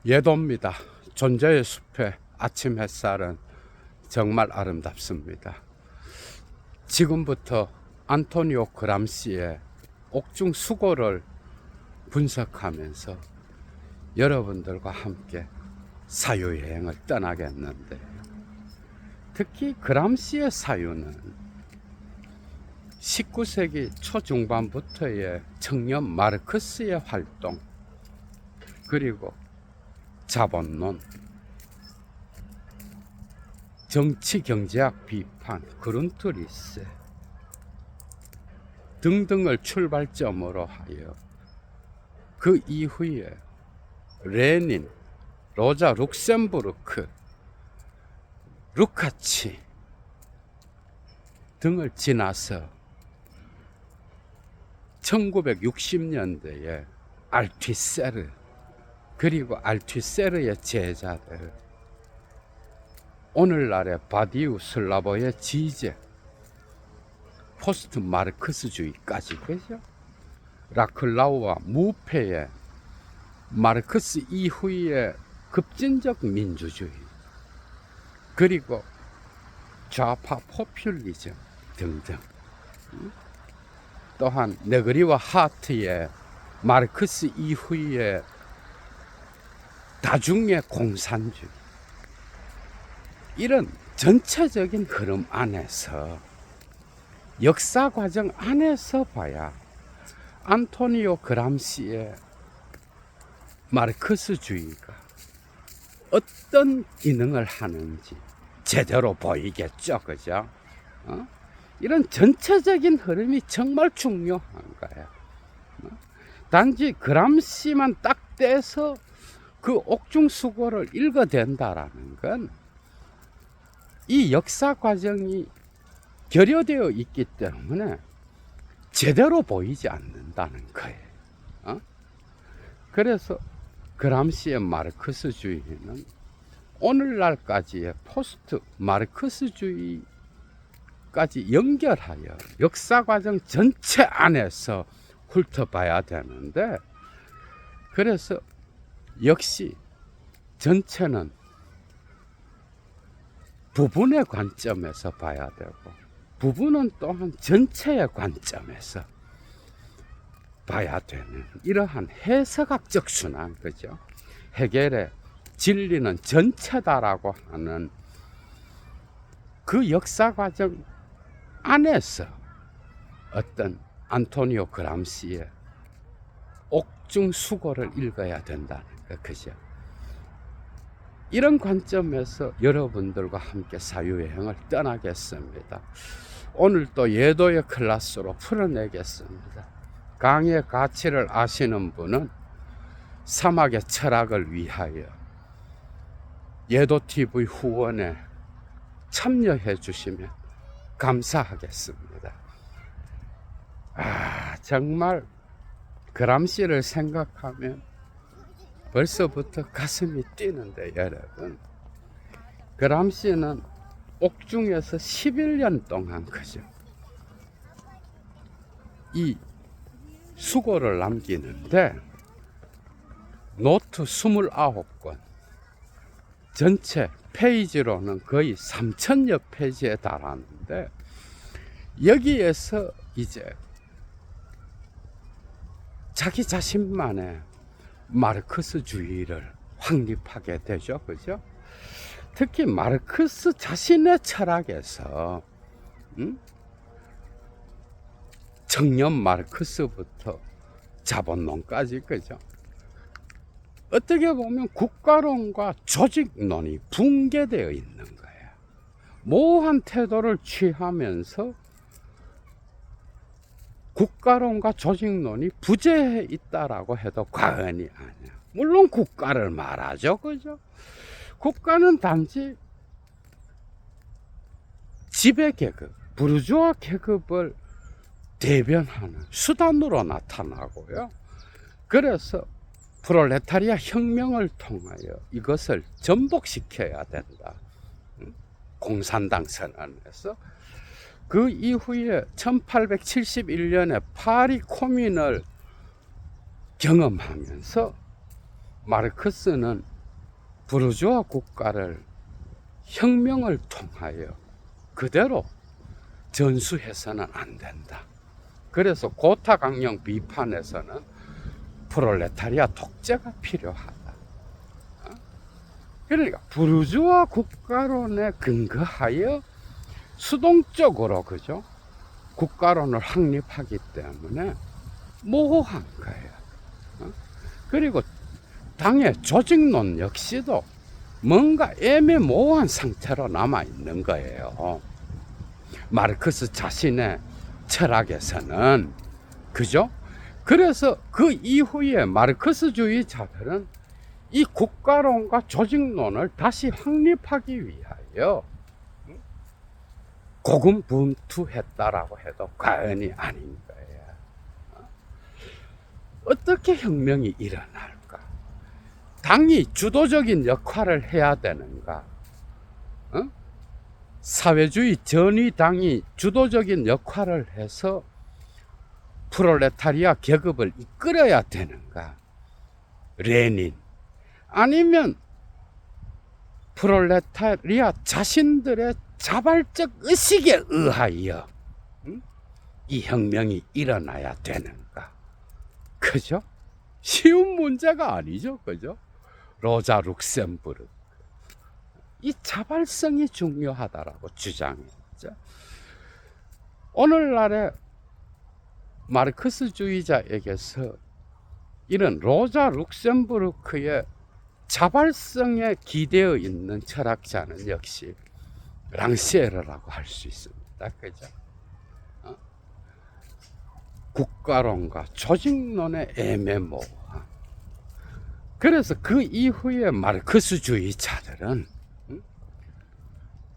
예도입니다. 존재의 숲의 아침 햇살은 정말 아름답습니다. 지금부터 안토니오 그람시의 옥중 수고를 분석하면서 여러분들과 함께 사유여행을 떠나겠는데, 특히 그람시의 사유는 19세기 초중반부터의 청년 마르크스의 활동, 그리고 자본론, 정치 경제학 비판, 그룬트리세 등등을 출발점으로 하여 그 이후에 레닌, 로자 룩셈부르크, 루카치 등을 지나서 1960년대에 알투세르, 그리고 알투세르의 제자들, 오늘날의 바디우, 슬라보의 지제, 포스트 마르크스주의까지, 그죠? 라클라우와 무페의 마르크스 이후의 급진적 민주주의, 그리고 좌파 포퓰리즘 등등. 또한 네그리와 하트의 마르크스 이후의 다중의 공산주의, 이런 전체적인 흐름 안에서, 역사 과정 안에서 봐야 안토니오 그람시의 마르크스주의가 어떤 기능을 하는지 제대로 보이겠죠, 그죠? 이런 전체적인 흐름이 정말 중요한 거예요. 단지 그람시만 딱 떼서 그 옥중수고를 읽어댄다라는 건 이 역사 과정이 결여되어 있기 때문에 제대로 보이지 않는다는 거예요. 그래서 그람시의 마르크스주의는 오늘날까지의 포스트 마르크스주의까지 연결하여 역사 과정 전체 안에서 훑어봐야 되는데, 그래서 역시 전체는 부분의 관점에서 봐야 되고, 부분은 또한 전체의 관점에서 봐야 되는 이러한 해석학적 순환, 그죠? 헤겔의 진리는 전체다라고 하는 그 역사 과정 안에서 어떤 안토니오 그람시의 옥중 수고를 읽어야 된다는 거, 그죠? 이런 관점에서 여러분들과 함께 사유여행을 떠나겠습니다. 오늘 또 예도의 클래스로 풀어내겠습니다. 강의 가치를 아시는 분은 사막의 철학을 위하여 예도TV 후원에 참여해 주시면 감사하겠습니다. 정말 그람시를 생각하면 벌써부터 가슴이 뛰는데, 여러분, 그람시는 옥중에서 11년 동안, 그죠? 이 수고를 남기는데 노트 29권, 전체 페이지로는 거의 3,000여 페이지에 달하는데, 여기에서 이제 자기 자신만의 마르크스주의를 확립하게 되죠, 그죠? 특히 마르크스 자신의 철학에서 청년 마르크스부터 자본론까지, 그죠? 어떻게 보면 국가론과 조직론이 붕괴되어 있는 거예요. 모호한 태도를 취하면서 국가론과 조직론이 부재해 있다라고 해도 과언이 아니야. 물론 국가를 말하죠, 그죠? 국가는 단지 지배계급, 부르주아 계급을 대변하는 수단으로 나타나고요. 그래서 프롤레타리아 혁명을 통하여 이것을 전복시켜야 된다. 공산당 선언에서 그 이후에 1871년에 파리 코민을 경험하면서 마르크스는 부르주아 국가를 혁명을 통하여 그대로 전수해서는 안 된다. 그래서 고타강령 비판에서는 프롤레타리아 독재가 필요하다. 그러니까 부르주아 국가론에 근거하여 수동적으로 그죠? 국가론을 확립하기 때문에 모호한 거예요. 그리고 당의 조직론 역시도 뭔가 애매모호한 상태로 남아 있는 거예요. 마르크스 자신의 철학에서는 그죠? 그래서 그 이후에 마르크스주의자들은 이 국가론과 조직론을 다시 확립하기 위하여 고군분투했다라고 해도 과언이 아닌 거예요. 어떻게 혁명이 일어날까? 당이 주도적인 역할을 해야 되는가? 사회주의 전위당이 주도적인 역할을 해서 프롤레타리아 계급을 이끌어야 되는가? 레닌 아니면 프롤레타리아 자신들의 자발적 의식에 의하여 이 혁명이 일어나야 되는가? 그죠? 쉬운 문제가 아니죠. 그죠? 로자 룩셈부르크 이 자발성이 중요하다라고 주장했죠. 오늘날의 마르크스주의자에게서 이런 로자 룩셈부르크의 자발성에 기대어 있는 철학자는 역시 랑시에르라고 할 수 있습니다. 그죠? 국가론과 조직론의 애매모호함. 그래서 그 이후에 마르크스주의자들은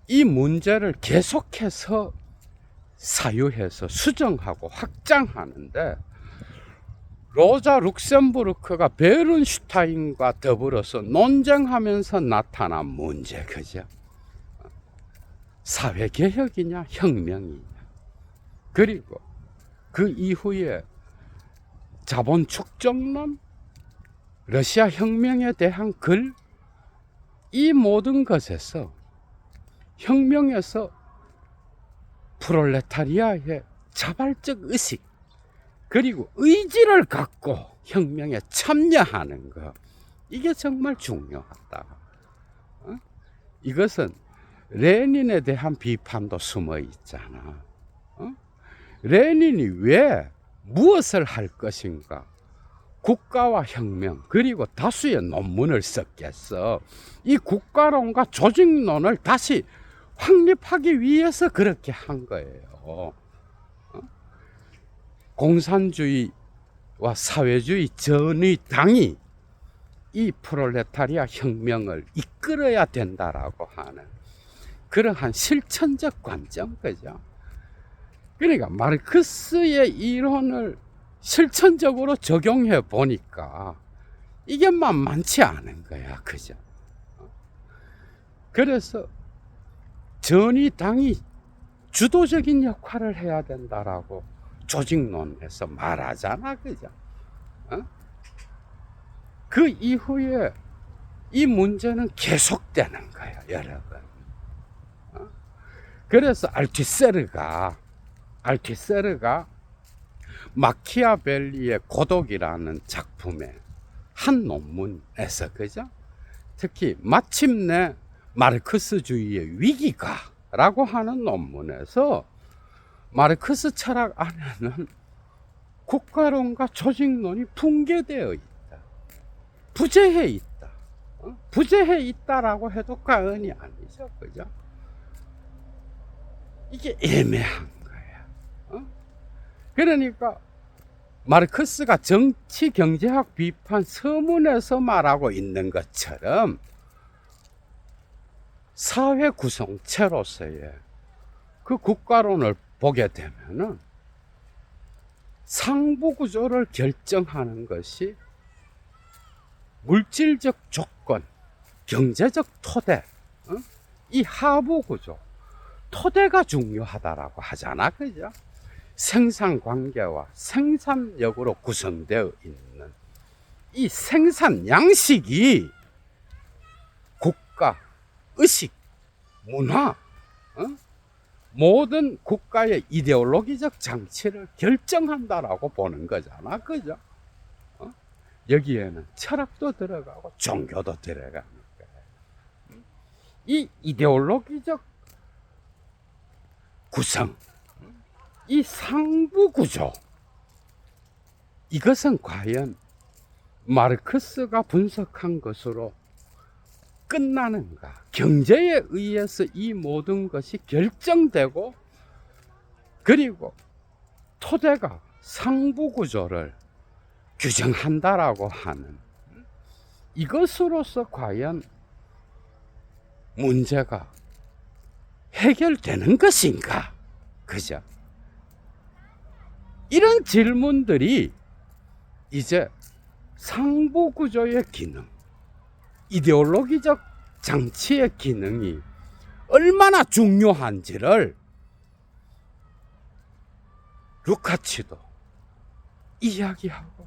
이 문제를 계속해서 사유해서 수정하고 확장하는데 로자 룩셈부르크가 베른슈타인과 더불어서 논쟁하면서 나타난 문제, 그죠? 사회개혁이냐 혁명이냐. 그리고 그 이후에 자본 축적론, 러시아 혁명에 대한 글, 이 모든 것에서 혁명에서 프롤레타리아의 자발적 의식 그리고 의지를 갖고 혁명에 참여하는 것, 이게 정말 중요하다. 이것은 레닌에 대한 비판도 숨어 있잖아. 레닌이 왜 무엇을 할 것인가? 국가와 혁명 그리고 다수의 논문을 썼겠어. 이 국가론과 조직론을 다시 확립하기 위해서 그렇게 한 거예요. 공산주의와 사회주의 전위당이 이 프롤레타리아 혁명을 이끌어야 된다라고 하는 그러한 실천적 관점, 그죠? 그러니까 마르크스의 이론을 실천적으로 적용해 보니까 이게 만만치 않은 거야, 그죠? 그래서 전위당이 주도적인 역할을 해야 된다라고 조직론에서 말하잖아, 그죠? 그 이후에 이 문제는 계속되는 거예요, 여러분. 그래서 알투세르가 마키아벨리의 고독이라는 작품의 한 논문에서, 그죠? 특히 마침내 마르크스주의의 위기가라고 하는 논문에서 마르크스 철학 안에는 국가론과 조직론이 붕괴되어 있다. 부재해 있다. 부재해 있다라고 해도 과언이 아니죠. 그죠? 이게 애매한 거야. 그러니까 마르크스가 정치 경제학 비판 서문에서 말하고 있는 것처럼 사회 구성체로서의 그 국가론을 보게 되면은 상부 구조를 결정하는 것이 물질적 조건, 경제적 토대, 이 하부 구조, 토대가 중요하다라고 하잖아, 그죠? 생산 관계와 생산력으로 구성되어 있는 이 생산 양식이 의식, 문화, 모든 국가의 이데올로기적 장치를 결정한다라고 보는 거잖아. 그죠? 여기에는 철학도 들어가고 종교도 들어가는 거예요. 이 이데올로기적 구성, 이 상부 구조, 이것은 과연 마르크스가 분석한 것으로 끝나는가? 경제에 의해서 이 모든 것이 결정되고, 그리고 토대가 상부 구조를 규정한다라고 하는 이것으로서 과연 문제가 해결되는 것인가? 그죠? 이런 질문들이 이제 상부 구조의 기능, 이데올로기적 장치의 기능이 얼마나 중요한지를 루카치도 이야기하고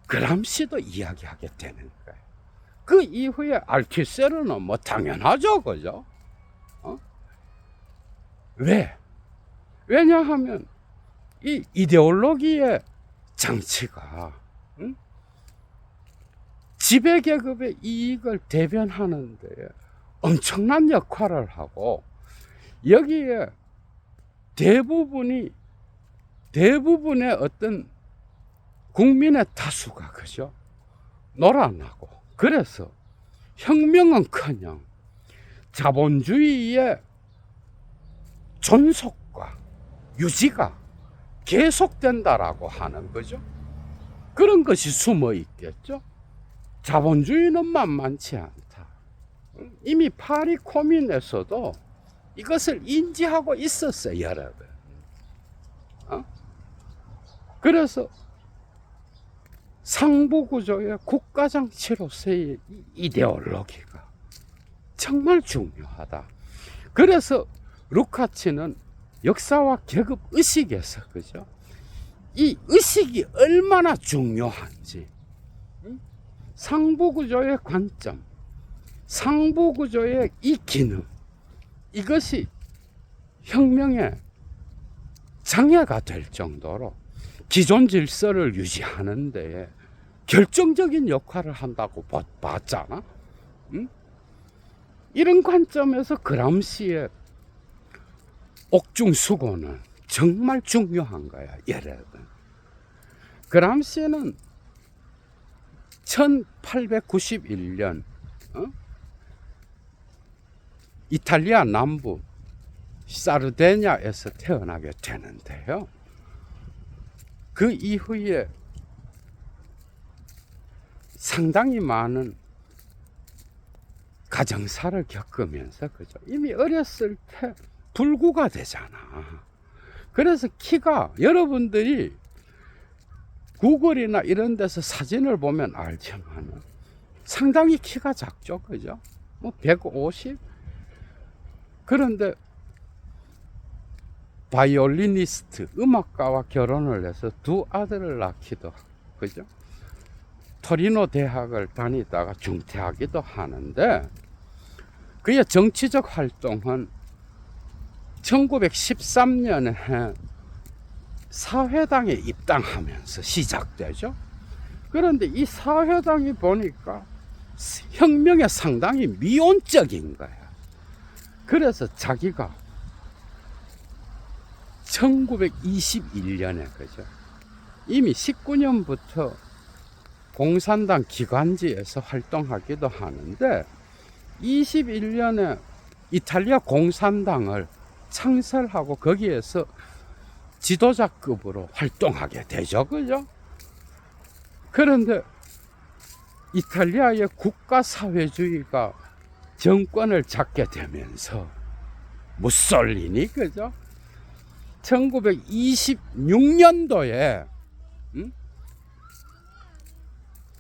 그람시도 이야기하게 되는 거예요. 그 이후에 알투세르는 뭐 당연하죠, 그죠? 왜? 왜냐하면 이 이데올로기의 장치가 지배계급의 이익을 대변하는데 엄청난 역할을 하고, 여기에 대부분의 어떤 국민의 다수가, 그죠? 놀아나고, 그래서 혁명은커녕 자본주의의 존속과 유지가 계속된다라고 하는 거죠. 그런 것이 숨어 있겠죠. 자본주의는 만만치 않다. 이미 파리 코민에서도 이것을 인지하고 있었어요, 여러분. 그래서 상부구조의 국가장치로서의 이데올로기가 정말 중요하다. 그래서 루카치는 역사와 계급 의식에서, 그죠? 이 의식이 얼마나 중요한지, 상부구조의 관점, 상부구조의 이 기능, 이것이 혁명의 장애가 될 정도로 기존 질서를 유지하는 데에 결정적인 역할을 한다고 봤잖아. 이런 관점에서 그람시의 옥중수고는 정말 중요한 거야, 여러분. 그람시는 1891년 이탈리아 남부 사르데냐에서 태어나게 되는데요. 그 이후에 상당히 많은 가정사를 겪으면서, 그죠? 이미 어렸을 때 불구가 되잖아. 그래서 키가, 여러분들이 구글이나 이런 데서 사진을 보면 알지만 상당히 키가 작죠, 그죠? 뭐 150? 그런데 바이올리니스트, 음악가와 결혼을 해서 두 아들을 낳기도 하고, 그죠? 토리노 대학을 다니다가 중퇴하기도 하는데, 그의 정치적 활동은 1913년에 사회당에 입당하면서 시작되죠. 그런데 이 사회당이 보니까 혁명에 상당히 미온적인 거야. 그래서 자기가 1921년에, 그죠? 이미 19년부터 공산당 기관지에서 활동하기도 하는데, 21년에 이탈리아 공산당을 창설하고 거기에서 지도자급으로 활동하게 되죠, 그죠? 그런데 이탈리아의 국가사회주의가 정권을 잡게 되면서 무솔리니, 그죠? 1926년도에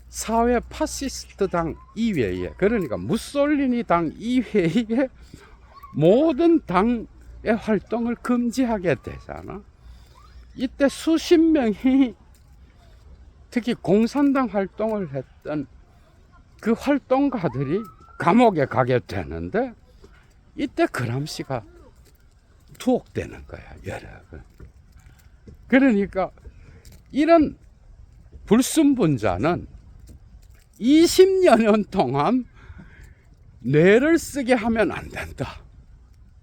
사회 파시스트 당 이외에, 그러니까 무솔리니 당 이외에 모든 당의 활동을 금지하게 되잖아. 이때 수십 명이, 특히 공산당 활동을 했던 그 활동가들이 감옥에 가게 되는데, 이때 그람시가 투옥되는 거야, 여러분. 그러니까 이런 불순분자는 20여 년 동안 뇌를 쓰게 하면 안 된다.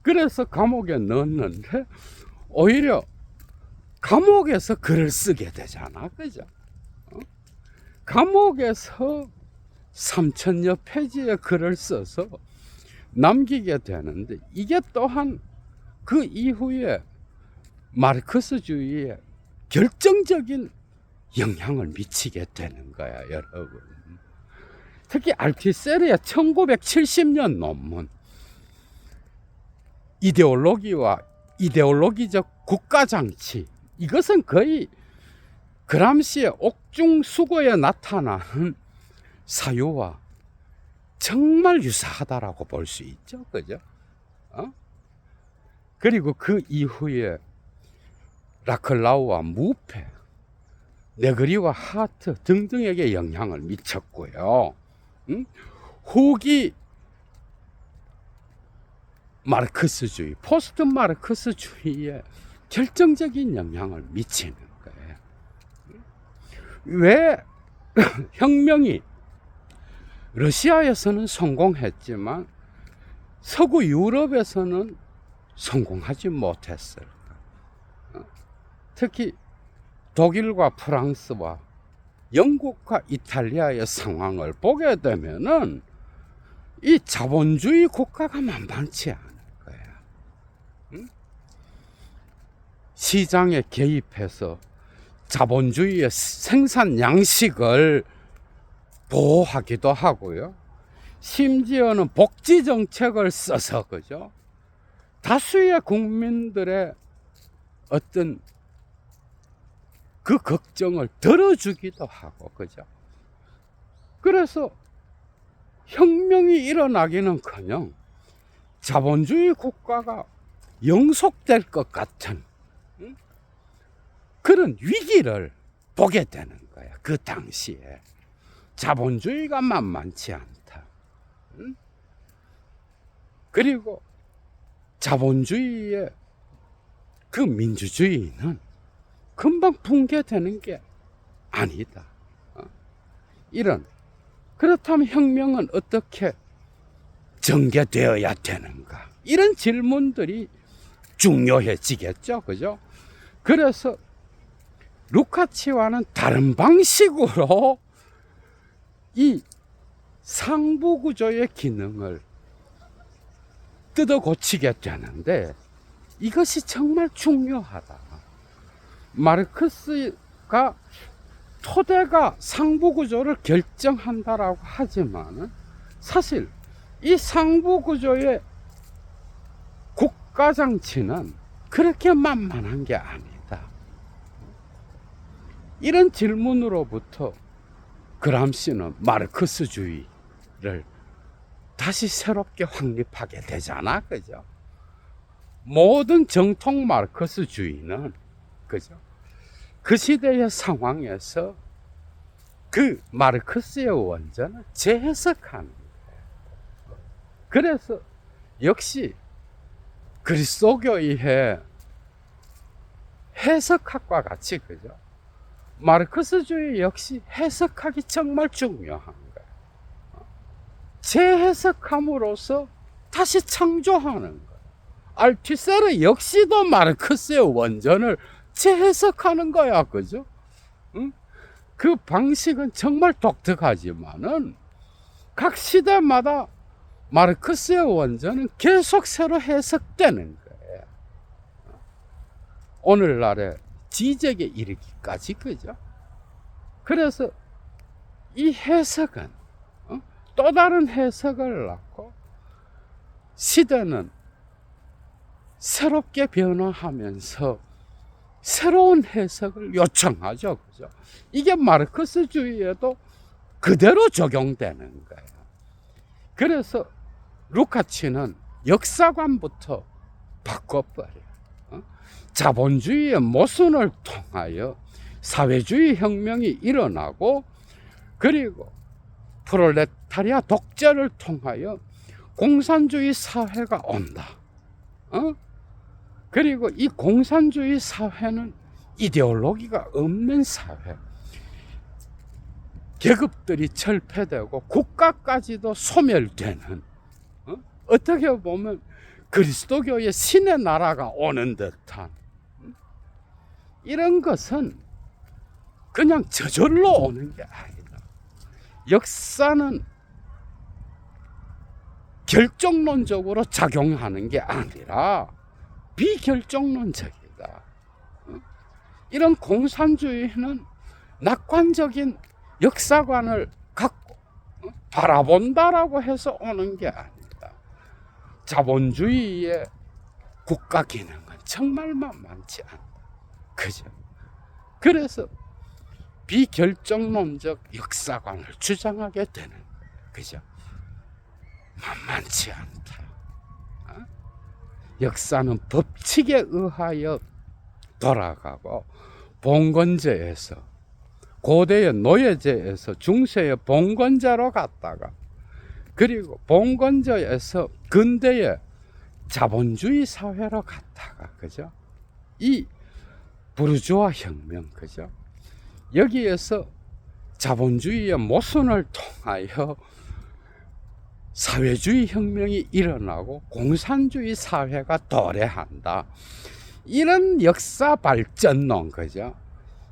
그래서 감옥에 넣었는데 오히려 감옥에서 글을 쓰게 되잖아, 그죠? 감옥에서 3,000여 페이지의 글을 써서 남기게 되는데, 이게 또한 그 이후에 마르크스주의에 결정적인 영향을 미치게 되는 거야, 여러분. 특히 알티세르의 1970년 논문, 이데올로기와 이데올로기적 국가장치, 이것은 거의 그람시의 옥중수고에 나타나는 사유와 정말 유사하다라고 볼 수 있죠, 그죠? 그리고 그 이후에 라클라우와 무페, 네그리와 하트 등등에게 영향을 미쳤고요. 후기 마르크스주의, 포스트 마르크스주의에 결정적인 영향을 미치는 거예요. 왜 혁명이 러시아에서는 성공했지만 서구 유럽에서는 성공하지 못했을까? 특히 독일과 프랑스와 영국과 이탈리아의 상황을 보게 되면은 이 자본주의 국가가 만만치 않을 거야. 시장에 개입해서 자본주의의 생산 양식을 보호하기도 하고요. 심지어는 복지 정책을 써서, 그죠? 다수의 국민들의 어떤 그 걱정을 덜어주기도 하고, 그죠? 그래서 혁명이 일어나기는커녕 자본주의 국가가 영속될 것 같은 그런 위기를 보게 되는 거야, 그 당시에. 자본주의가 만만치 않다. 그리고 자본주의의 그 민주주의는 금방 붕괴되는 게 아니다. 그렇다면 혁명은 어떻게 전개되어야 되는가? 이런 질문들이 중요해지겠죠, 그죠? 그래서 루카치와는 다른 방식으로 이 상부 구조의 기능을 뜯어 고치게 되는데, 이것이 정말 중요하다. 마르크스가 토대가 상부 구조를 결정한다라고 하지만은 사실 이 상부 구조의 국가 장치는 그렇게 만만한 게 아니다. 이런 질문으로부터 그람시는 마르크스주의를 다시 새롭게 확립하게 되잖아, 그죠? 모든 정통 마르크스주의는, 그죠? 그 시대의 상황에서 그 마르크스의 원전을 재해석하는 거예요. 그래서 역시 그리스도교의 해석학과 같이, 그죠? 마르크스주의 역시 해석하기 정말 중요한 거예요. 재해석함으로써 다시 창조하는 거예요. 알티세르 역시도 마르크스의 원전을 재해석하는 거야, 그죠? 응? 그 방식은 정말 독특하지만은 각 시대마다 마르크스의 원전은 계속 새로 해석되는 거예요. 오늘날의 지적에 이르기까지, 그죠? 그래서 이 해석은 또 다른 해석을 낳고 시대는 새롭게 변화하면서 새로운 해석을 요청하죠, 그죠? 이게 마르크스주의에도 그대로 적용되는 거예요. 그래서 루카치는 역사관부터 바꿔버려요. 자본주의의 모순을 통하여 사회주의 혁명이 일어나고, 그리고 프롤레타리아 독재를 통하여 공산주의 사회가 온다. 그리고 이 공산주의 사회는 이데올로기가 없는 사회. 계급들이 철폐되고 국가까지도 소멸되는, 어떻게 보면 그리스도교의 신의 나라가 오는 듯한, 이런 것은 그냥 저절로 오는 게 아니다. 역사는 결정론적으로 작용하는 게 아니라 비결정론적이다. 이런 공산주의는 낙관적인 역사관을 갖고 바라본다라고 해서 오는 게 아니다. 자본주의의 국가 기능은 정말 만만치 않다. 그죠? 그래서 비결정론적 역사관을 주장하게 되는, 그죠? 만만치 않다. 역사는 법칙에 의하여 돌아가고, 봉건제에서, 고대의 노예제에서 중세의 봉건제로 갔다가, 그리고 봉건제에서 근대의 자본주의 사회로 갔다가, 그죠? 이 부르주아 혁명, 그죠? 여기에서 자본주의의 모순을 통하여 사회주의 혁명이 일어나고 공산주의 사회가 도래한다. 이런 역사 발전론, 그죠?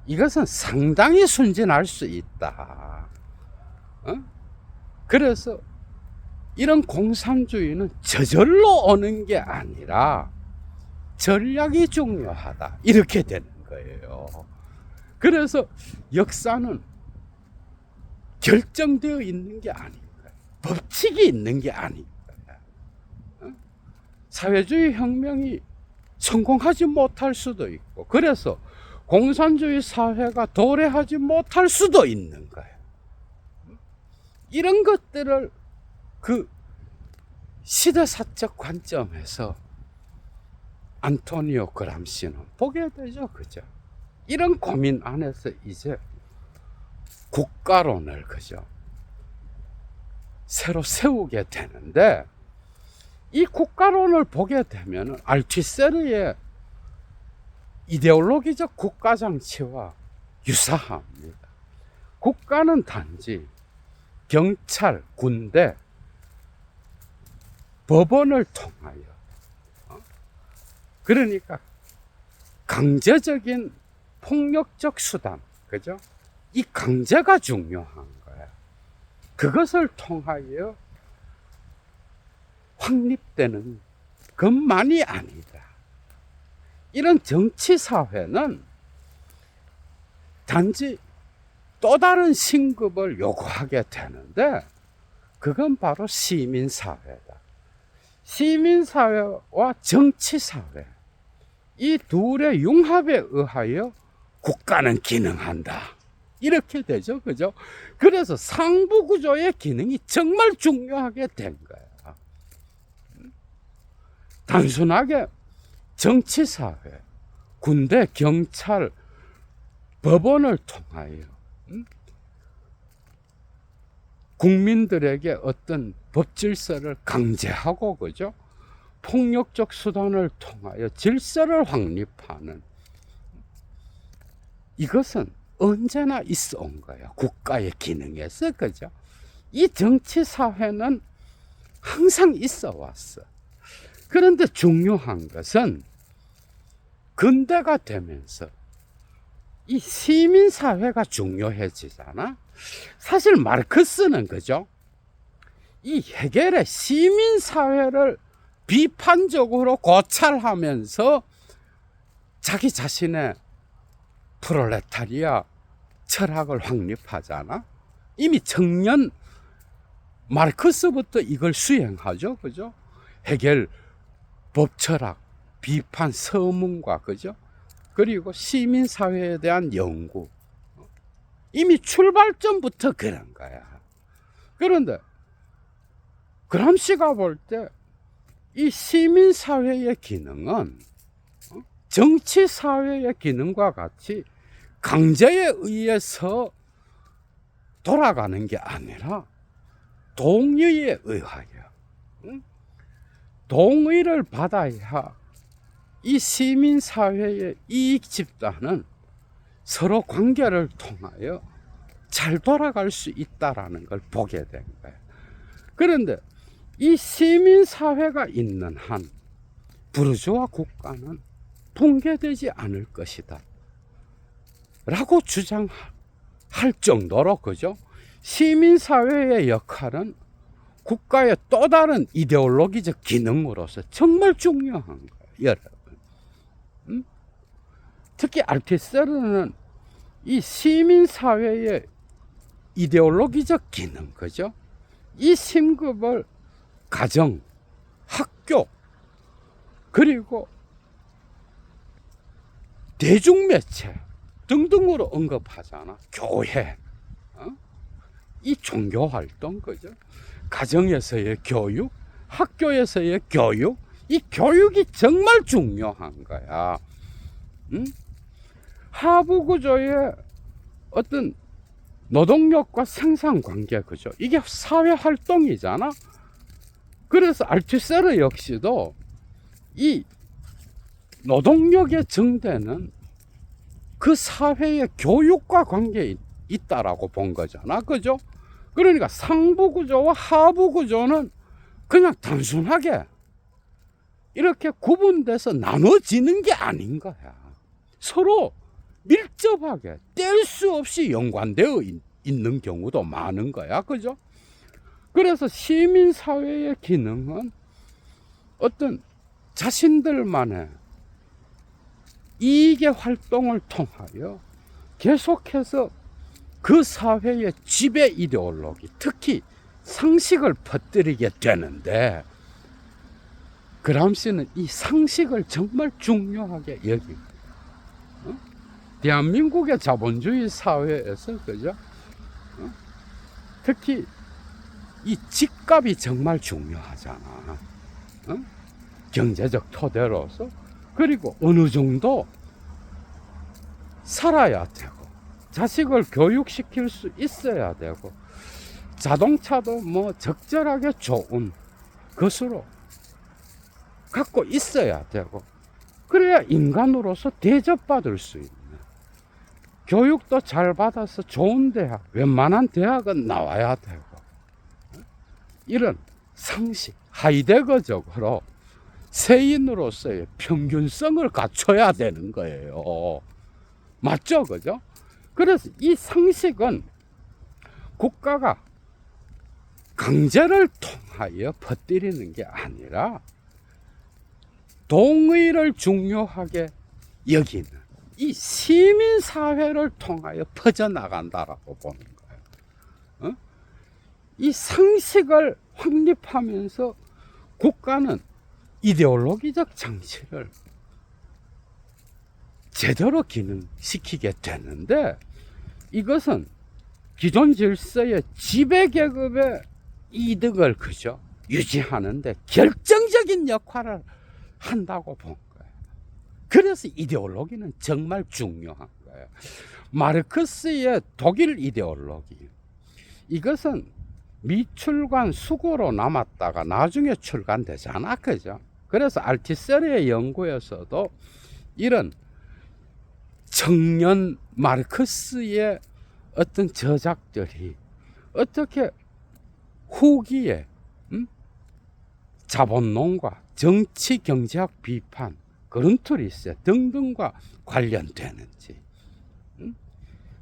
이것은 상당히 순진할 수 있다. 그래서 이런 공산주의는 저절로 오는 게 아니라 전략이 중요하다. 이렇게 되는 거예요. 그래서 역사는 결정되어 있는 게 아닌 거예요. 법칙이 있는 게 아닌 거예요. 사회주의 혁명이 성공하지 못할 수도 있고, 그래서 공산주의 사회가 도래하지 못할 수도 있는 거예요. 이런 것들을 그 시대사적 관점에서 안토니오 그람시는 보게 되죠. 그죠? 이런 고민 안에서 이제 국가론을, 그죠? 새로 세우게 되는데, 이 국가론을 보게 되면 알투세르의 이데올로기적 국가정치와 유사합니다. 국가는 단지 경찰, 군대, 법원을 통하여, 그러니까 강제적인 폭력적 수단, 그죠? 이 강제가 중요한 거야. 그것을 통하여 확립되는 것만이 아니다. 이런 정치사회는 단지 또 다른 신급을 요구하게 되는데, 그건 바로 시민사회다. 시민사회와 정치사회, 이 둘의 융합에 의하여 국가는 기능한다. 이렇게 되죠. 그죠? 그래서 상부구조의 기능이 정말 중요하게 된 거야. 단순하게 정치사회, 군대, 경찰, 법원을 통하여 국민들에게 어떤 법 질서를 강제하고, 그죠? 폭력적 수단을 통하여 질서를 확립하는, 이것은 언제나 있어 온 거예요. 국가의 기능에서, 그죠? 이 정치 사회는 항상 있어 왔어. 그런데 중요한 것은 근대가 되면서 이 시민 사회가 중요해지잖아. 사실 마르크스는, 그죠? 이 헤겔의 시민 사회를 비판적으로 고찰하면서 자기 자신의 프롤레타리아 철학을 확립하잖아. 이미 청년 마르크스부터 이걸 수행하죠. 그죠? 헤겔 법철학, 비판, 서문과, 그죠? 그리고 시민사회에 대한 연구. 이미 출발점부터 그런 거야. 그런데 그람시가 볼 때 이 시민사회의 기능은 정치사회의 기능과 같이 강제에 의해서 돌아가는 게 아니라 동의에 의하여, 응? 동의를 받아야 이 시민사회의 이익 집단은 서로 관계를 통하여 잘 돌아갈 수 있다라는 걸 보게 된 거예요. 그런데 이 시민사회가 있는 한 부르주아 국가는 붕괴되지 않을 것이다 라고 주장할 정도로, 그죠? 시민사회의 역할은 국가의 또 다른 이데올로기적 기능으로서 정말 중요한 거예요, 여러분. 특히 알티세르는 이 시민사회의 이데올로기적 기능, 그죠? 이 심급을 가정, 학교, 그리고 대중매체 등등으로 언급하잖아. 교회, 이 종교활동, 그죠? 가정에서의 교육, 학교에서의 교육, 이 교육이 정말 중요한 거야. 하부구조의 어떤 노동력과 생산관계, 그죠? 이게 사회활동이잖아. 그래서 알투세르 역시도 이 노동력의 증대는 그 사회의 교육과 관계에 있다라고 본 거잖아, 그죠? 그러니까 상부구조와 하부구조는 그냥 단순하게 이렇게 구분돼서 나눠지는 게 아닌 거야. 서로 밀접하게 뗄 수 없이 연관되어 있는 경우도 많은 거야, 그죠? 그래서 시민사회의 기능은 어떤 자신들만의 이익의 활동을 통하여 계속해서 그 사회의 지배 이데올로기, 특히 상식을 퍼뜨리게 되는데, 그람시는 이 상식을 정말 중요하게 여깁니다. 대한민국의 자본주의 사회에서, 그죠? 특히 이 집값이 정말 중요하잖아. 경제적 토대로서. 그리고 어느 정도 살아야 되고, 자식을 교육시킬 수 있어야 되고, 자동차도 뭐 적절하게 좋은 것으로 갖고 있어야 되고, 그래야 인간으로서 대접받을 수 있는, 교육도 잘 받아서 좋은 대학, 웬만한 대학은 나와야 되고, 이런 상식, 하이데거적으로 세인으로서의 평균성을 갖춰야 되는 거예요. 맞죠? 그죠? 그래서 이 상식은 국가가 강제를 통하여 퍼뜨리는 게 아니라 동의를 중요하게 여기는 이 시민사회를 통하여 퍼져나간다라고 보는 거예요. 이 상식을 확립하면서 국가는 이데올로기적 장치를 제대로 기능시키게 되는데, 이것은 기존 질서의 지배계급의 이득을, 그죠? 유지하는데 결정적인 역할을 한다고 본 거예요. 그래서 이데올로기는 정말 중요한 거예요. 마르크스의 독일 이데올로기, 이것은 미출간 수고로 남았다가 나중에 출간되잖아, 그죠? 그래서 알티세르의 연구에서도 이런 청년 마르크스의 어떤 저작들이 어떻게 후기에 자본론과 정치 경제학 비판, 그런트리세 등등과 관련되는지,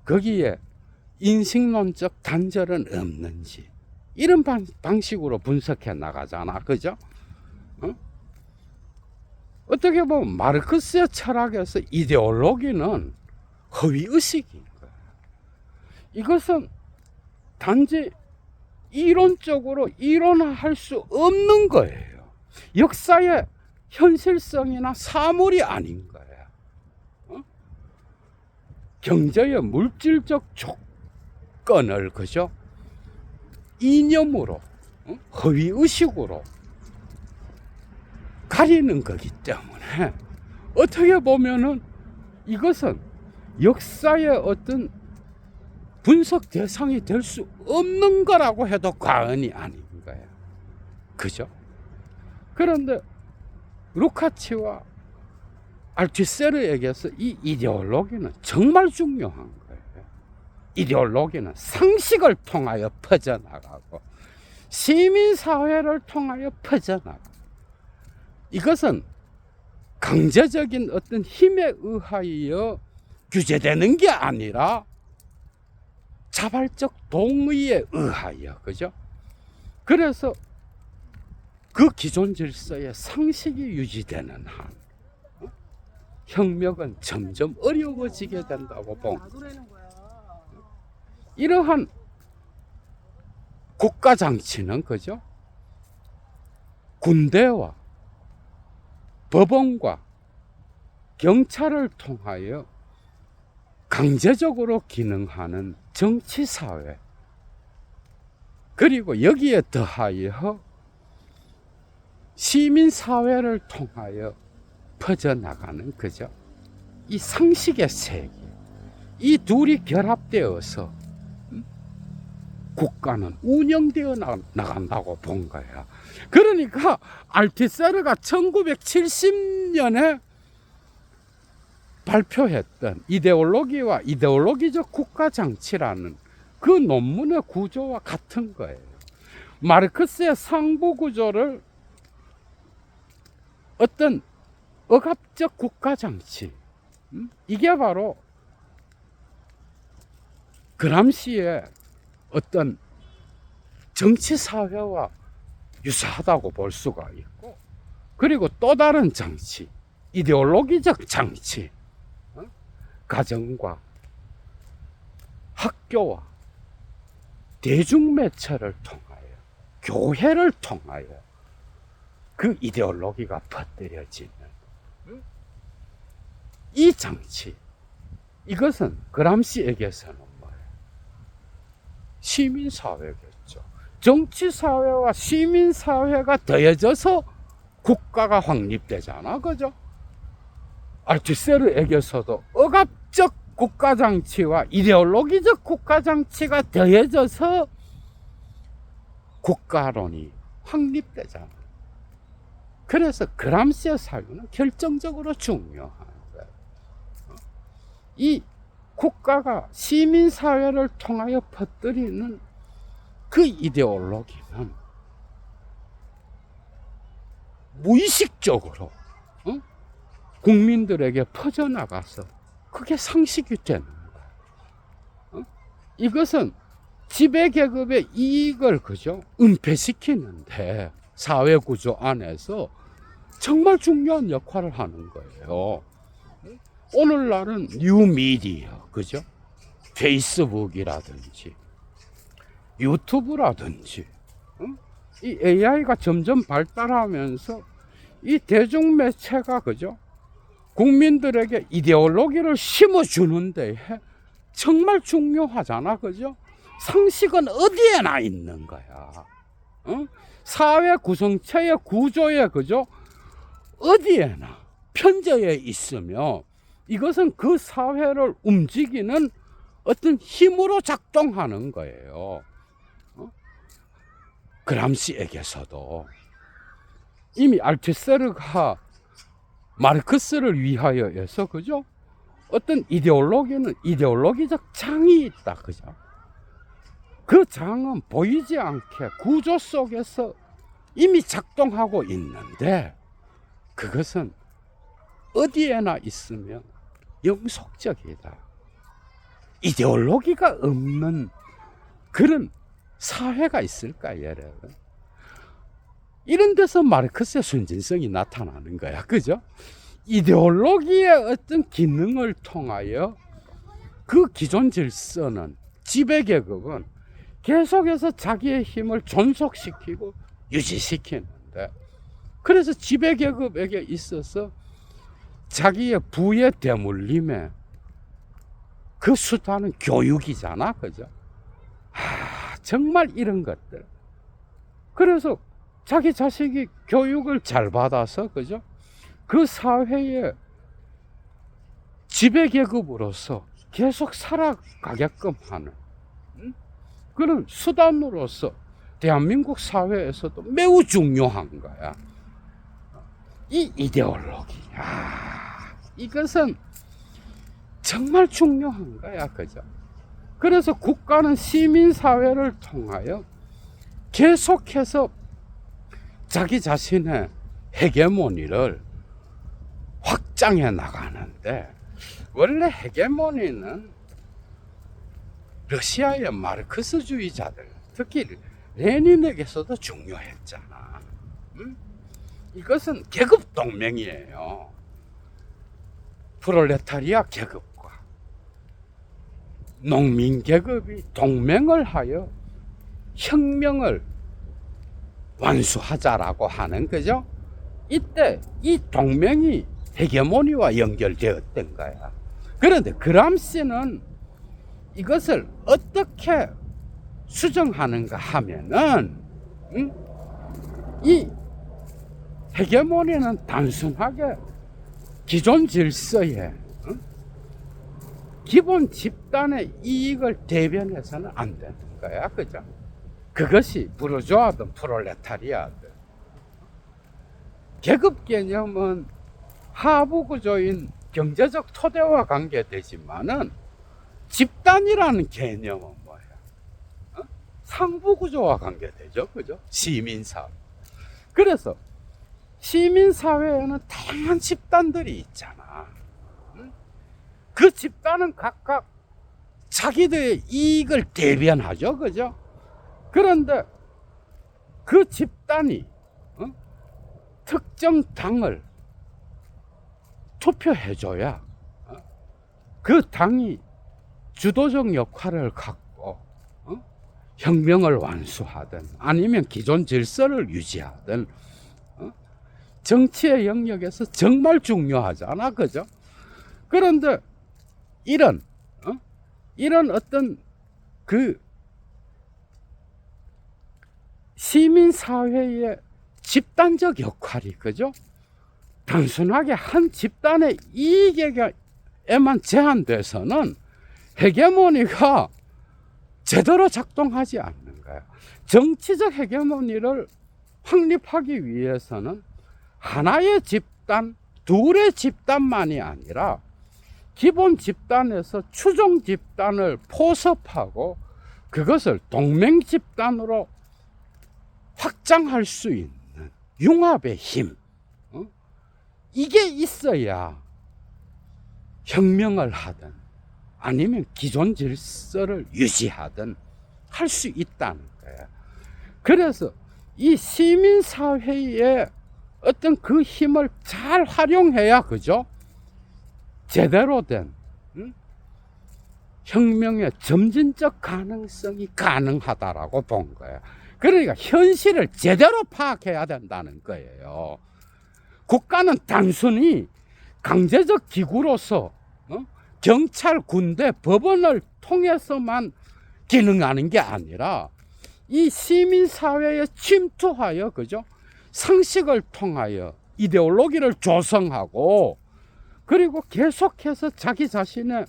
거기에 인식론적 단절은 없는지, 이런 방식으로 분석해 나가잖아, 그죠? 어떻게 보면 마르크스의 철학에서 이데올로기는 허위의식인 거야. 이것은 단지 이론적으로 이론화할 수 없는 거예요. 역사의 현실성이나 사물이 아닌 거야. 경제의 물질적 조건을, 그죠? 이념으로, 허위의식으로 가리는 거기 때문에 어떻게 보면은 이것은 역사의 어떤 분석 대상이 될 수 없는 거라고 해도 과언이 아닌 거예요. 그죠? 그런데 루카치와 알투세르에게서 이 이데올로기는 정말 중요한 거예요. 이데올로기는 상식을 통하여 퍼져나가고 시민사회를 통하여 퍼져나가고, 이것은 강제적인 어떤 힘에 의하여 규제되는 게 아니라 자발적 동의에 의하여, 그죠? 그래서 그 기존 질서의 상식이 유지되는 한 혁명은 점점 어려워지게 된다고 봅니다. 이러한 국가 장치는, 그죠? 군대와 법원과 경찰을 통하여 강제적으로 기능하는 정치사회, 그리고 여기에 더하여 시민사회를 통하여 퍼져나가는, 그죠? 이 상식의 세계, 이 둘이 결합되어서 국가는 운영되어 나간다고 본 거야. 그러니까 알투세르가 1970년에 발표했던 이데올로기와 이데올로기적 국가 장치라는 그 논문의 구조와 같은 거예요. 마르크스의 상부 구조를 어떤 억압적 국가 장치, 이게 바로 그람시의 어떤 정치 사회와 유사하다고 볼 수가 있고, 그리고 또 다른 장치, 이데올로기적 장치, 가정과 학교와 대중매체를 통하여, 교회를 통하여 그 이데올로기가 퍼뜨려지는 이 장치, 이것은 그람시에게서는 뭐예요? 시민사회겠죠. 정치사회와 시민사회가 더해져서 국가가 확립되잖아, 그죠? 알투세르에게서도 억압적 국가장치와 이데올로기적 국가장치가 더해져서 국가론이 확립되잖아. 그래서 그람시의 사유는 결정적으로 중요한 거예요. 이 국가가 시민사회를 통하여 퍼뜨리는 그 이데올로기는 무의식적으로 국민들에게 퍼져나가서 그게 상식이 되는 거예요. 이것은 지배계급의 이익을, 그죠? 은폐시키는데 사회구조 안에서 정말 중요한 역할을 하는 거예요. 오늘날은 뉴미디어, 그죠? 페이스북이라든지 유튜브라든지 이 AI가 점점 발달하면서 이 대중매체가, 그죠? 국민들에게 이데올로기를 심어주는데 정말 중요하잖아, 그죠? 상식은 어디에나 있는 거야. 사회 구성체의 구조에, 그죠? 어디에나 편재해 있으며 이것은 그 사회를 움직이는 어떤 힘으로 작동하는 거예요. 그람시에게서도 이미 알투세르가 마르크스를 위하여 해서, 그죠? 어떤 이데올로기는 이데올로기적 장이 있다, 그죠? 그 장은 보이지 않게 구조 속에서 이미 작동하고 있는데 그것은 어디에나 있으면 영속적이다. 이데올로기가 없는 그런 사회가 있을까, 여러분? 이런 데서 마르크스의 순진성이 나타나는 거야, 그죠? 이데올로기의 어떤 기능을 통하여 그 기존 질서는, 지배계급은 계속해서 자기의 힘을 존속시키고 유지시키는데, 그래서 지배계급에게 있어서 자기의 부의 대물림에 그 수단은 교육이잖아, 그죠? 정말 이런 것들. 그래서 자기 자식이 교육을 잘 받아서, 그죠? 그 사회의 지배계급으로서 계속 살아가게끔 하는 그런 수단으로서 대한민국 사회에서도 매우 중요한 거야. 이 이데올로기, 이것은 정말 중요한 거야, 그죠? 그래서 국가는 시민사회를 통하여 계속해서 자기 자신의 헤게모니를 확장해 나가는데, 원래 헤게모니는 러시아의 마르크스주의자들, 특히 레닌에게서도 중요했잖아. 이것은 계급 동맹이에요. 프롤레타리아 계급과 농민 계급이 동맹을 하여 혁명을 완수하자라고 하는 거죠. 이때 이 동맹이 헤게모니와 연결되었던 거야. 그런데 그람시는 이것을 어떻게 수정하는가 하면은, 이 헤게모니는 단순하게 기존 질서에 기본 집단의 이익을 대변해서는 안 되는 거야, 그죠? 그것이 부르주아든 프롤레타리아든. 계급 개념은 하부 구조인 경제적 토대와 관계되지만은 집단이라는 개념은 뭐야? 상부 구조와 관계되죠, 그죠? 시민사회. 그래서 시민사회에는 다양한 집단들이 있잖아. 그 집단은 각각 자기들의 이익을 대변하죠, 그죠? 그런데 그 집단이 특정 당을 투표해줘야 그 당이 주도적 역할을 갖고 혁명을 완수하든 아니면 기존 질서를 유지하든 정치의 영역에서 정말 중요하잖아, 그죠? 그런데 이런 어떤 그 시민사회의 집단적 역할이, 그죠? 단순하게 한 집단의 이익에만 제한돼서는 헤게모니가 제대로 작동하지 않는 거야. 정치적 헤게모니를 확립하기 위해서는 하나의 집단, 둘의 집단만이 아니라 기본 집단에서 추종 집단을 포섭하고 그것을 동맹 집단으로 확장할 수 있는 융합의 힘, 이게 있어야 혁명을 하든 아니면 기존 질서를 유지하든 할 수 있다는 거야. 그래서 이 시민사회의 어떤 그 힘을 잘 활용해야, 그죠? 제대로 된 혁명의 점진적 가능성이 가능하다라고 본 거예요. 그러니까 현실을 제대로 파악해야 된다는 거예요. 국가는 단순히 강제적 기구로서 경찰, 군대, 법원을 통해서만 기능하는 게 아니라 이 시민사회에 침투하여, 그죠? 상식을 통하여 이데올로기를 조성하고 그리고 계속해서 자기 자신의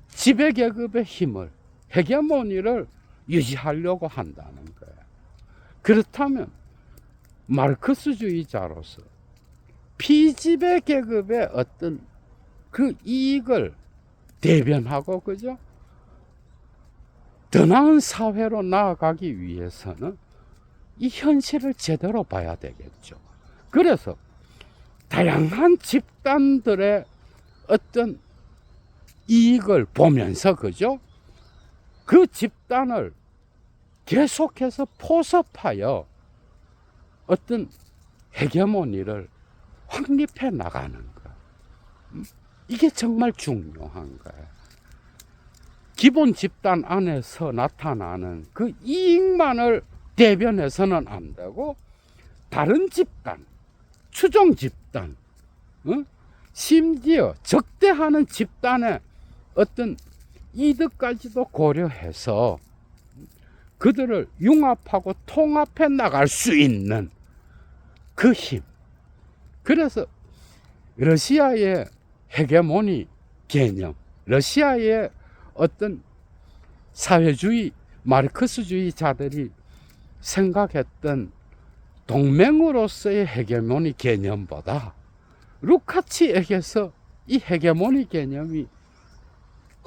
지배계급의 힘을, 헤게모니를 유지하려고 한다는 거예요. 그렇다면 마르크스주의자로서 피지배 계급의 어떤 그 이익을 대변하고, 그죠? 더 나은 사회로 나아가기 위해서는 이 현실을 제대로 봐야 되겠죠. 그래서 다양한 집단들의 어떤 이익을 보면서, 그죠? 그 집단을 계속해서 포섭하여 어떤 헤게모니를 확립해 나가는 것. 이게 정말 중요한 거예요. 기본 집단 안에서 나타나는 그 이익만을 대변해서는 안 되고 다른 집단, 추종 집단, 심지어 적대하는 집단의 어떤 이득까지도 고려해서 그들을 융합하고 통합해 나갈 수 있는 그 힘. 그래서 러시아의 헤게모니 개념, 러시아의 어떤 사회주의, 마르크스주의자들이 생각했던 동맹으로서의 헤게모니 개념보다 루카치에게서 이 헤게모니 개념이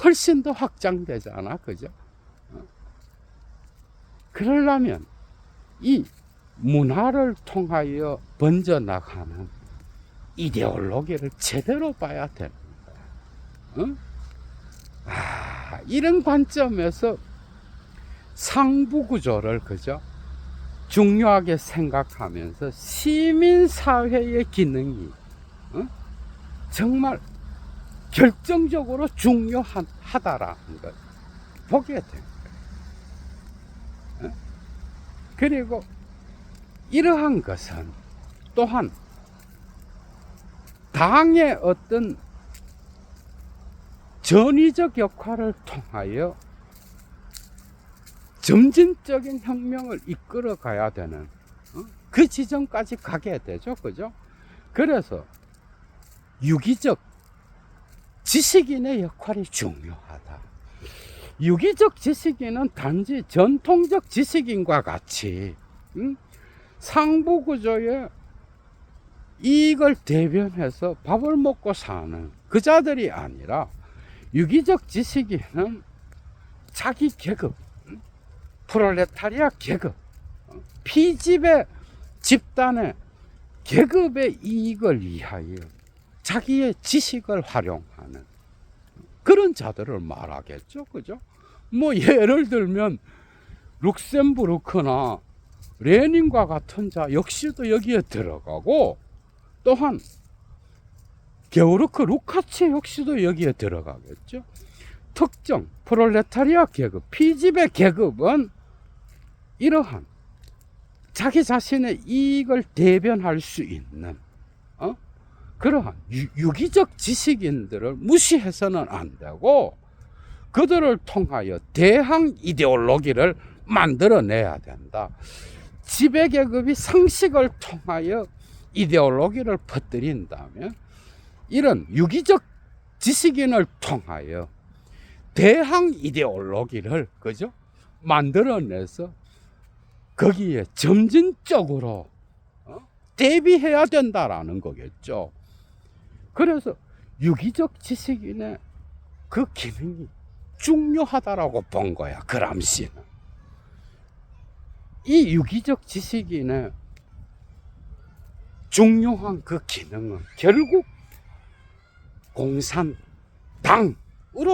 훨씬 더 확장되잖아, 그죠? 그러려면 이 문화를 통하여 번져나가는 이데올로기를 제대로 봐야 되는 거야. 이런 관점에서 상부구조를, 그죠? 중요하게 생각하면서 시민사회의 기능이 정말 결정적으로 중요하다라는 걸 보게 된 거예요. 그리고 이러한 것은 또한 당의 어떤 전위적 역할을 통하여 점진적인 혁명을 이끌어 가야 되는 그 지점까지 가게 되죠, 그죠? 그래서 유기적 지식인의 역할이 중요하다. 유기적 지식인은 단지 전통적 지식인과 같이 상부구조의 이익을 대변해서 밥을 먹고 사는 그 자들이 아니라, 유기적 지식인은 자기 계급, 프롤레타리아 계급, 피지배 집단의 계급의 이익을 위하여 자기의 지식을 활용하는 그런 자들을 말하겠죠, 그죠? 뭐 예를 들면 룩셈부르크나 레닌과 같은 자 역시도 여기에 들어가고, 또한 게오르크 루카치 역시도 여기에 들어가겠죠. 특정 프롤레타리아 계급, 피지배 계급은 이러한 자기 자신의 이익을 대변할 수 있는 그러한 유기적 지식인들을 무시해서는 안 되고, 그들을 통하여 대항 이데올로기를 만들어내야 된다. 지배계급이 상식을 통하여 이데올로기를 퍼뜨린다면, 이런 유기적 지식인을 통하여 대항 이데올로기를, 그죠? 만들어내서 거기에 점진적으로 대비해야 된다라는 거겠죠. 그래서 유기적 지식인의 그 기능이 중요하다라고 본 거야, 그람시는. 이 유기적 지식인의 중요한 그 기능은 결국 공산당으로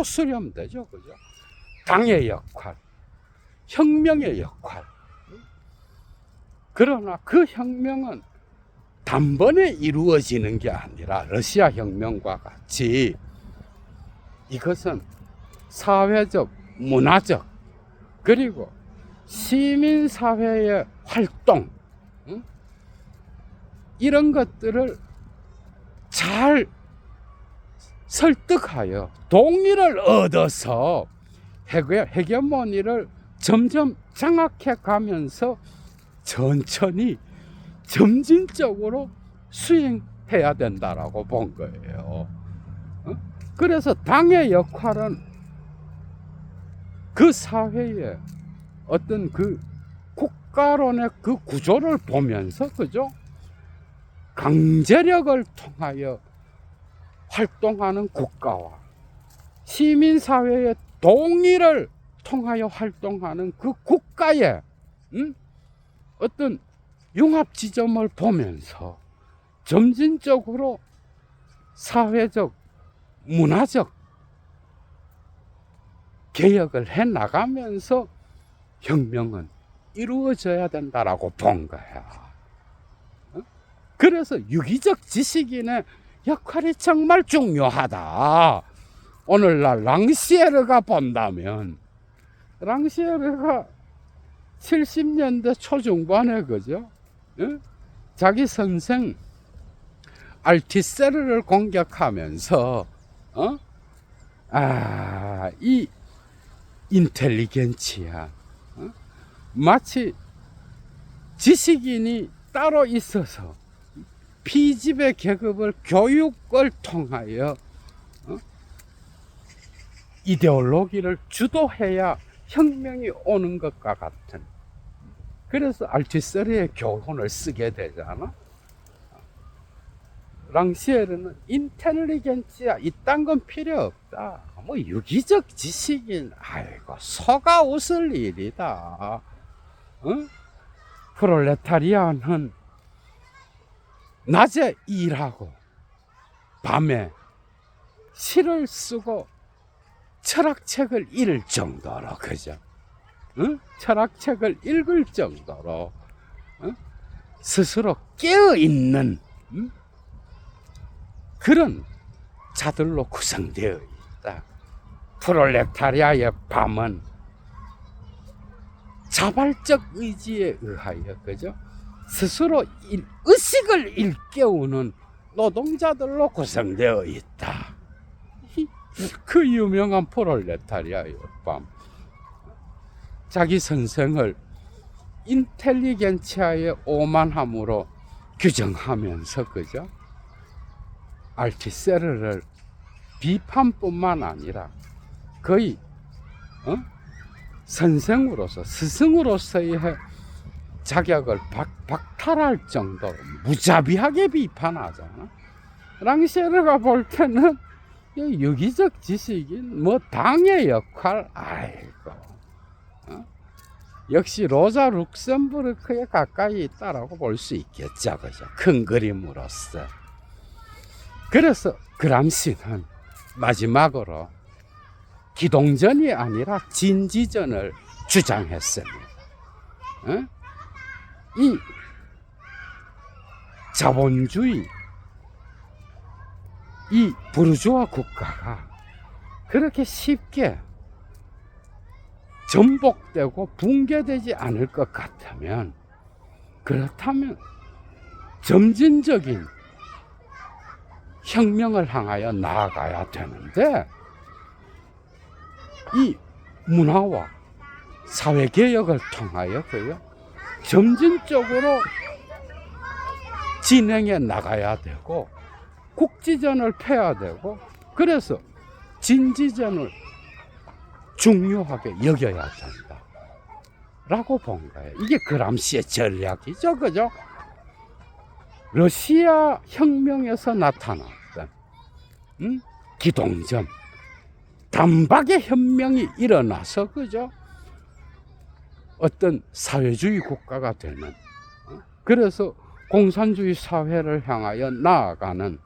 수렴되죠, 그죠? 당의 역할, 혁명의 역할. 그러나 그 혁명은 단번에 이루어지는 게 아니라, 러시아 혁명과 같이 이것은 사회적, 문화적, 그리고 시민사회의 활동, 이런 것들을 잘 설득하여 동의를 얻어서 헤게모니를 점점 장악해 가면서 천천히 점진적으로 수행해야 된다라고 본 거예요. 그래서 당의 역할은 그 사회의 어떤 그 국가론의 그 구조를 보면서, 그죠? 강제력을 통하여 활동하는 국가와 시민사회의 동의를 통하여 활동하는 그 국가의 어떤 융합 지점을 보면서 점진적으로 사회적, 문화적 개혁을 해 나가면서 혁명은 이루어져야 된다라고 본 거야. 그래서 유기적 지식인의 역할이 정말 중요하다. 오늘날 랑시에르가 본다면, 랑시에르가 70년대 초중반에, 그죠? 자기 선생 알티세르를 공격하면서 이 인텔리겐치아, 마치 지식인이 따로 있어서 피지배 계급을 교육을 통하여 이데올로기를 주도해야 혁명이 오는 것과 같은 그래서 알투세르의 교훈을 쓰게 되잖아. 랑시에르는 인텔리겐치야 이딴 건 필요 없다. 뭐 유기적 지식인 아이고 속아 웃을 일이다. 응? 프롤레타리아는 낮에 일하고 밤에 시를 쓰고 철학책을 읽을 정도로 그죠? 응? 철학책을 읽을 정도로 응? 스스로 깨어있는 응? 그런 자들로 구성되어 있다. 프롤레타리아의 밤은 자발적 의지에 의하여 그죠? 스스로 의식을 일깨우는 노동자들로 구성되어 있다. 그 유명한 프롤레타리아의 밤. 자기 선생을 인텔리겐치아의 오만함으로 규정하면서 그죠? 알투세르를 비판뿐만 아니라 거의 선생으로서 스승으로서의 자격을 박탈할 정도로 무자비하게 비판하잖아. 랑시에르가 볼 때는 유기적 지식인 뭐 당의 역할 아이고 역시 로자 룩셈부르크에 가까이 있다라고 볼 수 있겠죠. 그죠? 큰 그림으로서. 그래서 그람시는 마지막으로 기동전이 아니라 진지전을 주장했습니다. 이 자본주의, 이 부르주아 국가가 그렇게 쉽게 전복되고 붕괴되지 않을 것 같으면, 그렇다면 점진적인 혁명을 향하여 나아가야 되는데, 이 문화와 사회개혁을 통하여 점진적으로 진행해 나가야 되고 국지전을 펴야 되고, 그래서 진지전을 중요하게 여겨야 된다 라고 본 거예요. 이게 그람시의 전략이죠. 그죠? 러시아 혁명에서 나타났던 기동전, 단박에 혁명이 일어나서 그죠? 어떤 사회주의 국가가 되는, 그래서 공산주의 사회를 향하여 나아가는,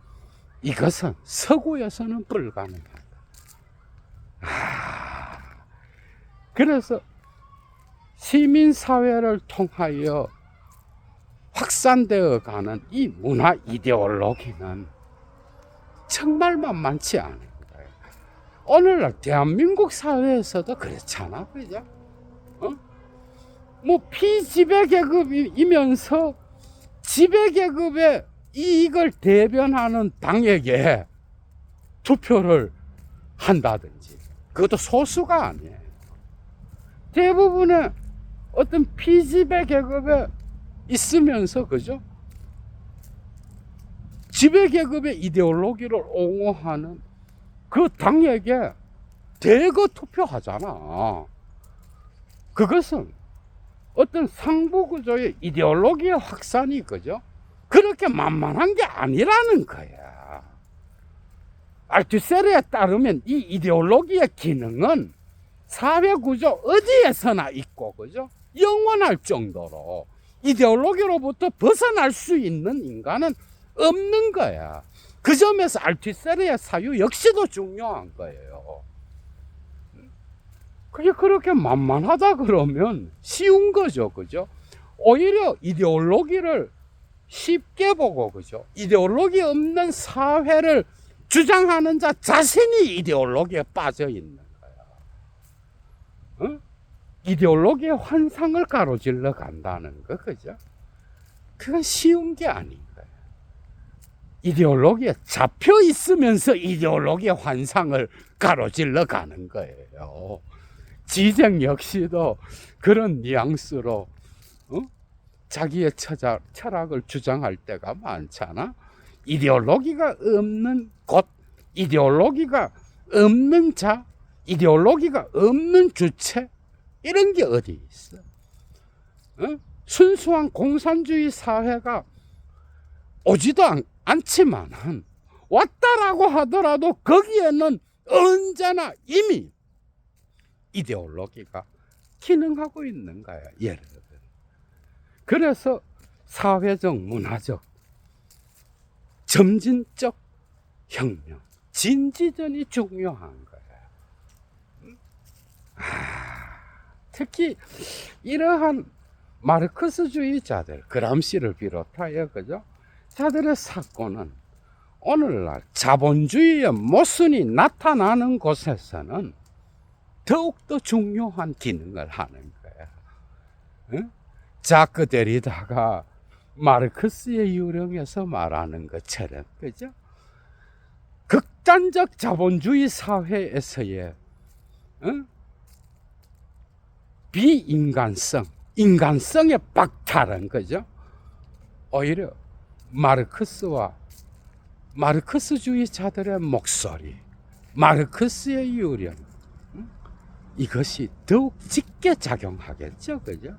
이것은 서구에서는 불가능하다. 그래서 시민사회를 통하여 확산되어 가는 이 문화 이데올로기는 정말 만만치 않은 거예요. 오늘날 대한민국 사회에서도 그렇잖아. 그죠? 뭐 피지배계급이면서 지배계급의 이익을 대변하는 당에게 투표를 한다든지, 그것도 소수가 아니에요. 대부분의 어떤 피지배계급에 있으면서 그죠? 지배계급의 이데올로기를 옹호하는 그 당에게 대거 투표하잖아. 그것은 어떤 상부구조의 이데올로기의 확산이 그죠? 그렇게 만만한 게 아니라는 거야. 알투세르에 따르면 이 이데올로기의 기능은 사회구조 어디에서나 있고 그죠? 영원할 정도로 이데올로기로부터 벗어날 수 있는 인간은 없는 거야. 그 점에서 알투세르의 사유 역시도 중요한 거예요. 그게 그렇게 만만하다 그러면 쉬운 거죠. 그죠? 오히려 이데올로기를 쉽게 보고 그죠? 이데올로기 없는 사회를 주장하는 자 자신이 이데올로기에 빠져 있는 거야. 이데올로기의 환상을 가로질러 간다는 거, 그죠? 그건 쉬운 게 아닌 거야. 이데올로기에 잡혀 있으면서 이데올로기의 환상을 가로질러 가는 거예요. 지쟁 역시도 그런 뉘앙스로 자기의 철학을 주장할 때가 많잖아. 이데올로기가 없는 곳, 이데올로기가 없는 자, 이데올로기가 없는 주체, 이런 게 어디 있어? 순수한 공산주의 사회가 오지도 않지만은 왔다라고 하더라도 거기에는 언제나 이미 이데올로기가 기능하고 있는 거야. 예를 들어. 그래서 사회적, 문화적, 점진적 혁명, 진지전이 중요한 거야. 특히 이러한 마르크스주의자들, 그람시를 비롯하여 그죠? 자들의 사고는 오늘날 자본주의의 모순이 나타나는 곳에서는 더욱더 중요한 기능을 하는 거야. 응? 자크 데리다가 마르크스의 유령에서 말하는 것처럼, 그죠? 극단적 자본주의 사회에서의 비인간성, 인간성의 박탈은, 그죠? 오히려 마르크스와 마르크스주의자들의 목소리, 마르크스의 유령, 이것이 더욱 짙게 작용하겠죠, 그죠?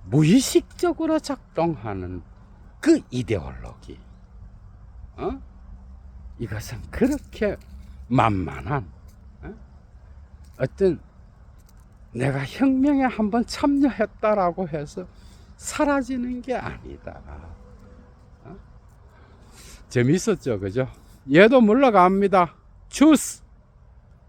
무의식적으로 작동하는 그 이데올로기, 이것은 그렇게 만만한 어떤 내가 혁명에 한번 참여했다라고 해서 사라지는 게 아니다. 재밌었죠, 그죠? 얘도 물러갑니다. 주스.